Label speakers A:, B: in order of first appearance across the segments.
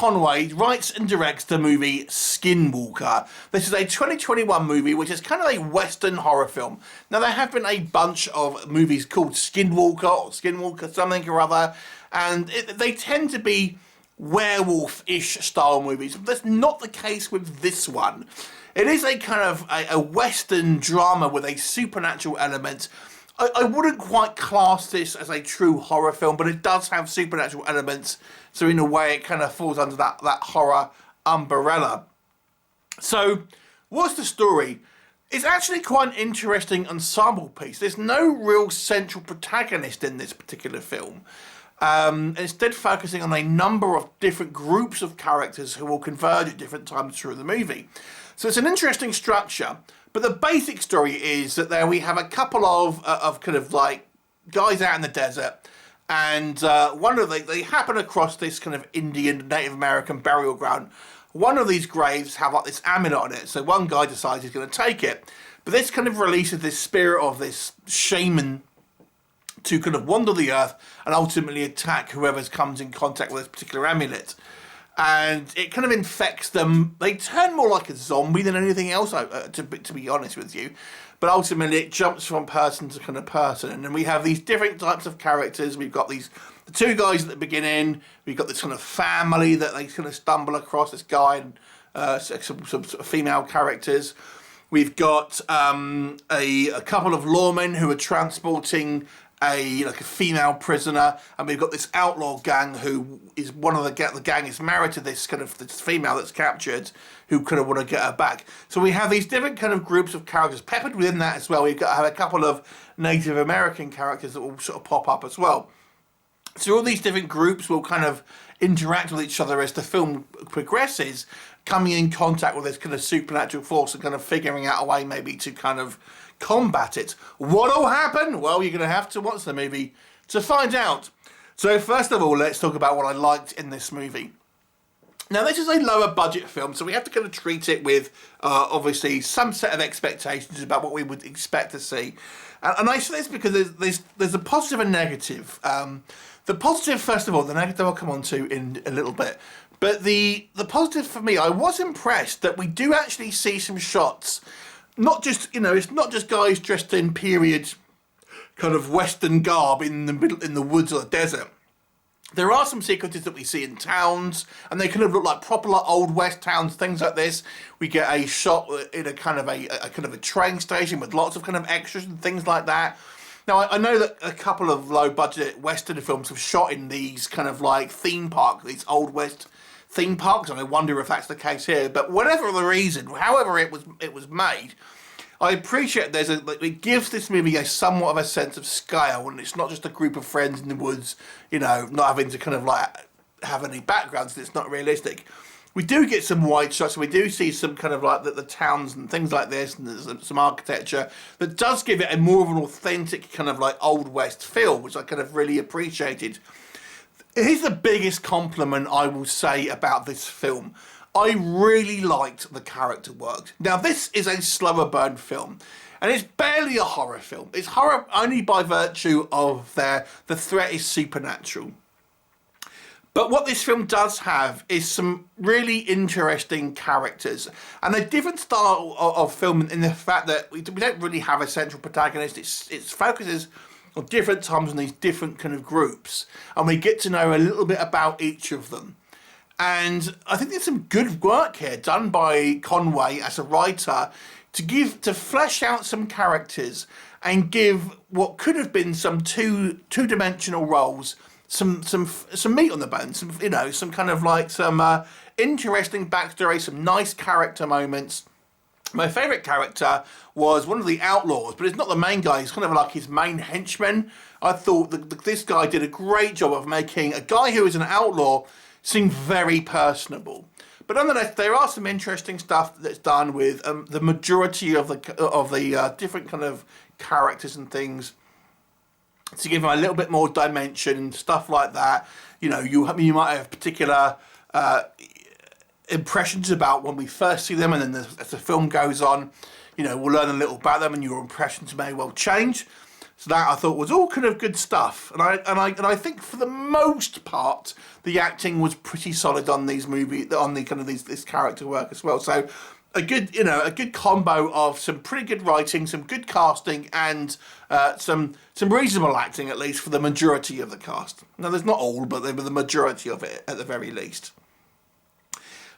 A: Conway writes and directs the movie Skinwalker. This is a 2021 movie which is kind of a Western horror film. Now there have been a bunch of movies called Skinwalker or Skinwalker something or other, and they tend to be werewolf-ish style movies. But that's not the case with this one. It is a kind of a Western drama with a supernatural element. I wouldn't quite class this as a true horror film, but it does have supernatural elements, so in a way it kind of falls under that horror umbrella. So, what's the story? It's actually quite an interesting ensemble piece. There's no real central protagonist in this particular film. Instead focusing on a number of different groups of characters who will converge at different times through the movie. So it's an interesting structure. But the basic story is that there we have a couple of kind of like guys out in the desert, and they happen across this kind of Indian Native American burial ground. One of these graves have like this amulet on it, so one guy decides he's going to take it. But this kind of releases this spirit of this shaman to kind of wander the earth and ultimately attack whoever comes in contact with this particular amulet. And it kind of infects them. They turn more like a zombie than anything else, to be honest with you. But ultimately, it jumps from person to kind of person. And then we have these different types of characters. We've got the two guys at the beginning. We've got this kind of family that they kind of stumble across, this guy and some sort of female characters. We've got a couple of lawmen who are transporting a female prisoner, and we've got this outlaw gang who is one of the gang is married to this female that's captured, who kind of want to get her back. So we have these different kind of groups of characters peppered within that as well. We've got to have a couple of Native American characters that will sort of pop up as well. So all these different groups will kind of interact with each other as the film progresses, coming in contact with this kind of supernatural force and kind of figuring out a way maybe to kind of combat it. What'll happen? Well, you're going to have to watch the movie to find out. So first of all, let's talk about what I liked in this movie. Now, this is a lower budget film, so we have to kind of treat it with, obviously, some set of expectations about what we would expect to see. And I say this because there's a positive and negative. The positive, first of all, the negative I'll come on to in a little bit. But the positive for me, I was impressed that we do actually see some shots. Not just, it's not just guys dressed in period kind of Western garb in the woods or the desert. There are some sequences that we see in towns, and they kind of look like proper Old West towns, things like this. We get a shot in a kind of a train station with lots of kind of extras and things like that. Now, I know that a couple of low-budget Western films have shot in these kind of like theme parks, these Old West theme parks, and I wonder if that's the case here. But whatever the reason, however it was made, I appreciate it gives this movie a somewhat of a sense of scale, and it's not just a group of friends in the woods, not having to kind of like have any backgrounds, and it's not realistic. We do get some wide shots, so we do see some kind of like the towns and things like this, and there's some architecture that does give it a more of an authentic kind of like Old West feel, which I kind of really appreciated. Here's the biggest compliment I will say about this film. I really liked the character work. Now, this is a slower burn film, and it's barely a horror film. It's horror only by virtue of the threat is supernatural. But what this film does have is some really interesting characters and a different style of film in the fact that we don't really have a central protagonist. It focuses on different times in these different kind of groups, and we get to know a little bit about each of them. And I think there's some good work here done by Conway as a writer to flesh out some characters and give what could have been some two-dimensional roles some meat on the bone, some kind of like some interesting backstory, some nice character moments. My favourite character was one of the outlaws, but it's not the main guy. He's kind of like his main henchman. I thought that this guy did a great job of making a guy who is an outlaw seem very personable. But nonetheless, there are some interesting stuff that's done with the majority of the different kind of characters and things to give them a little bit more dimension and stuff like that. You might have particular impressions about when we first see them, and then as the film goes on, we'll learn a little about them, and your impressions may well change. So that I thought was all kind of good stuff, and I think for the most part the acting was pretty solid on these movies, on the kind of this character work as well. So a good combo of some pretty good writing, some good casting, and some reasonable acting, at least for the majority of the cast. Now there's not all, but they were the majority of it at the very least.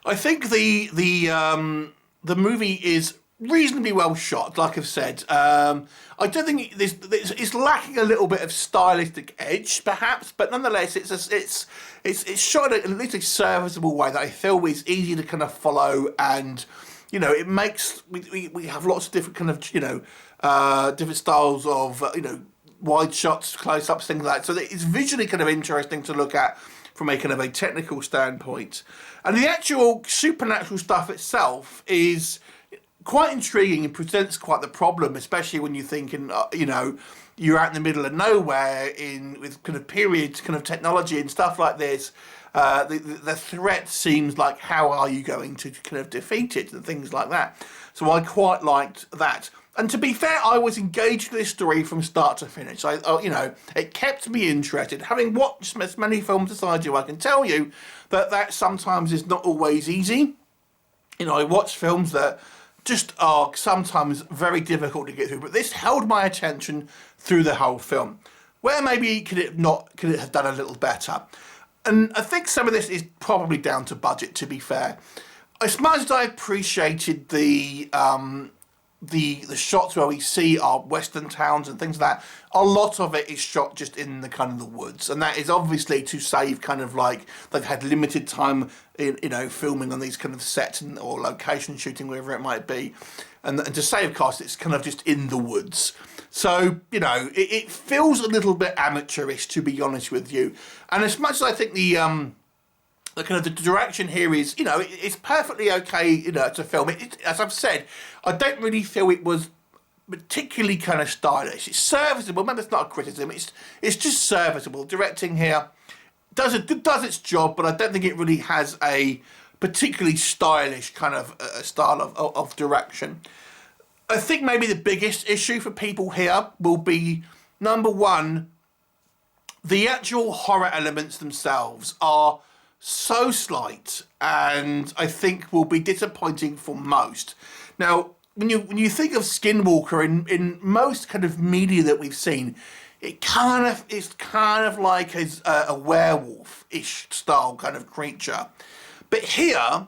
A: I think the movie is reasonably well shot, like I've said. I don't think it's lacking a little bit of stylistic edge, perhaps, but nonetheless, it's shot in at least a serviceable way that I feel is easy to kind of follow, and it makes we have lots of different kind of different styles of wide shots, close ups, things like that. So it's visually kind of interesting to look at from a kind of a technical standpoint, and the actual supernatural stuff itself is quite intriguing and presents quite the problem, especially when you're thinking, you're out in the middle of nowhere with kind of periods, kind of technology and stuff like this. The threat seems like, how are you going to kind of defeat it and things like that. So I quite liked that. And to be fair, I was engaged with this story from start to finish. It kept me interested. Having watched as many films as I do, I can tell you that sometimes is not always easy. I watch films that just are sometimes very difficult to get through, but this held my attention through the whole film. Where maybe could it have done a little better? And I think some of this is probably down to budget, to be fair. As much as I appreciated the shots where we see our western towns and things like that, a lot of it is shot just in the kind of the woods, and that is obviously to save kind of like they've had limited time filming on these kind of sets or location shooting, wherever it might be, and to save costs, it's kind of just in the woods. So it feels a little bit amateurish, to be honest with you. And as much as I think the kind of the direction here is, it's perfectly okay, to film it. As I've said, I don't really feel it was particularly kind of stylish. It's serviceable. Maybe it's not a criticism. It's just serviceable. Directing here does its job, but I don't think it really has a particularly stylish kind of style of direction. I think maybe the biggest issue for people here will be, number one, the actual horror elements themselves are so slight, and I think will be disappointing for most. Now, when you think of Skinwalker in most kind of media that we've seen, it's kind of like a werewolf-ish style kind of creature. But here,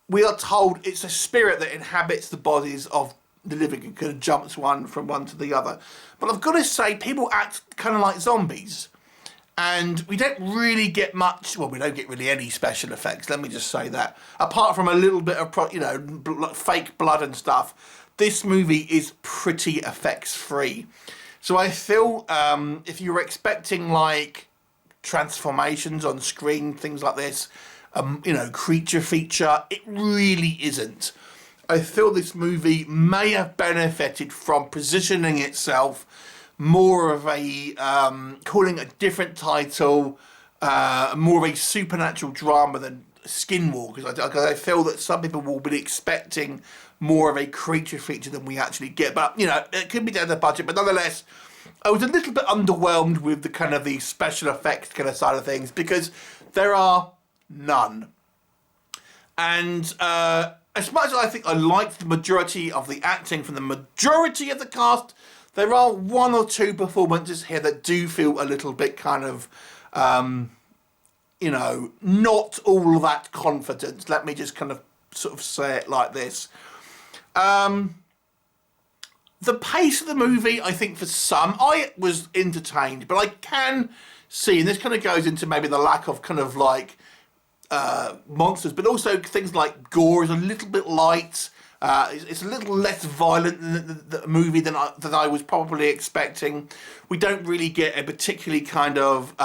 A: we are told it's a spirit that inhabits the bodies of the living and kind of jumps from one to the other. But I've got to say, people act kind of like zombies. And we don't really get much, we don't get really any special effects, let me just say that. Apart from a little bit of, fake blood and stuff, this movie is pretty effects-free. So I feel if you were expecting, like, transformations on screen, things like this, creature feature, it really isn't. I feel this movie may have benefited from positioning itself more of a, calling a different title, more of a supernatural drama than Skinwalker, because I feel that some people will be expecting more of a creature feature than we actually get. But, it could be down to the budget, but nonetheless, I was a little bit underwhelmed with the kind of the special effects kind of side of things, because there are none. And as much as I think I liked the majority of the acting from the majority of the cast, there are one or two performances here that do feel a little bit kind of, not all that confident. Let me just kind of sort of say it like this. The pace of the movie, I think for some, I was entertained, but I can see, and this kind of goes into maybe the lack of kind of like monsters, but also things like gore is a little bit light. It's a little less violent than the movie than I was probably expecting. We don't really get a particularly kind of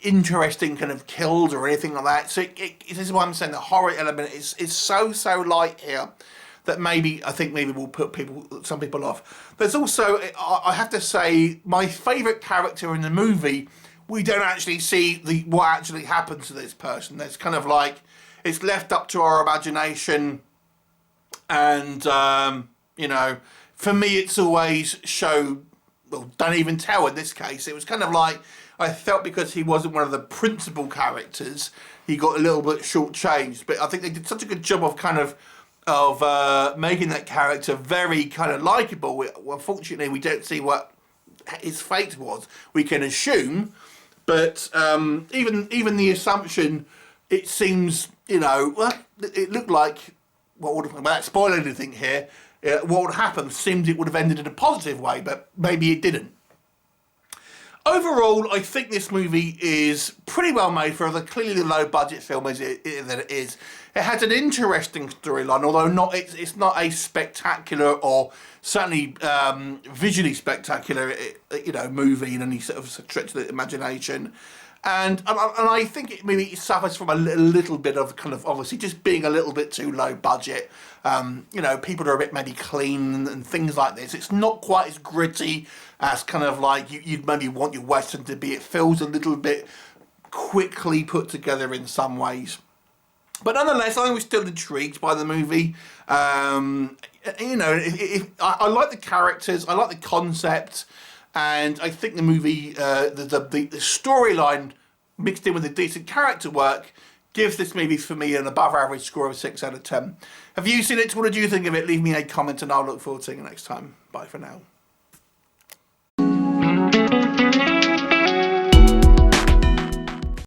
A: interesting kind of kills or anything like that. So this is why I'm saying the horror element is so light here that I think maybe will put some people off. There's also, I have to say, my favourite character in the movie, we don't actually see what actually happens to this person. There's kind of like, it's left up to our imagination, and for me, it's always show, well, don't even tell in this case. It was kind of like, I felt because he wasn't one of the principal characters, he got a little bit shortchanged. But I think they did such a good job of making that character very kind of likeable. Unfortunately, we don't see what his fate was. We can assume, but even the assumption, it seems, you know, well, it looked like, without spoiling anything here, what would happen seemed it would have ended in a positive way, but maybe it didn't. Overall, I think this movie is pretty well made for the clearly low-budget film as that it is. It has an interesting storyline, although it's not a spectacular or certainly visually spectacular, you know, movie in any sort of stretch of the imagination. And I think it maybe suffers from a little bit of kind of obviously just being a little bit too low budget. You know, people are a bit maybe clean and things like this. It's not quite as gritty as kind of like you'd maybe want your Western to be. It feels a little bit quickly put together in some ways. But nonetheless, I was still intrigued by the movie. You know, I like the characters, I like the concept, and I think the movie, the storyline mixed in with the decent character work gives this movie for me an above average score of 6 out of 10. Have you seen it? What did you think of it? Leave me a comment and I'll look forward to seeing you next time. Bye for now.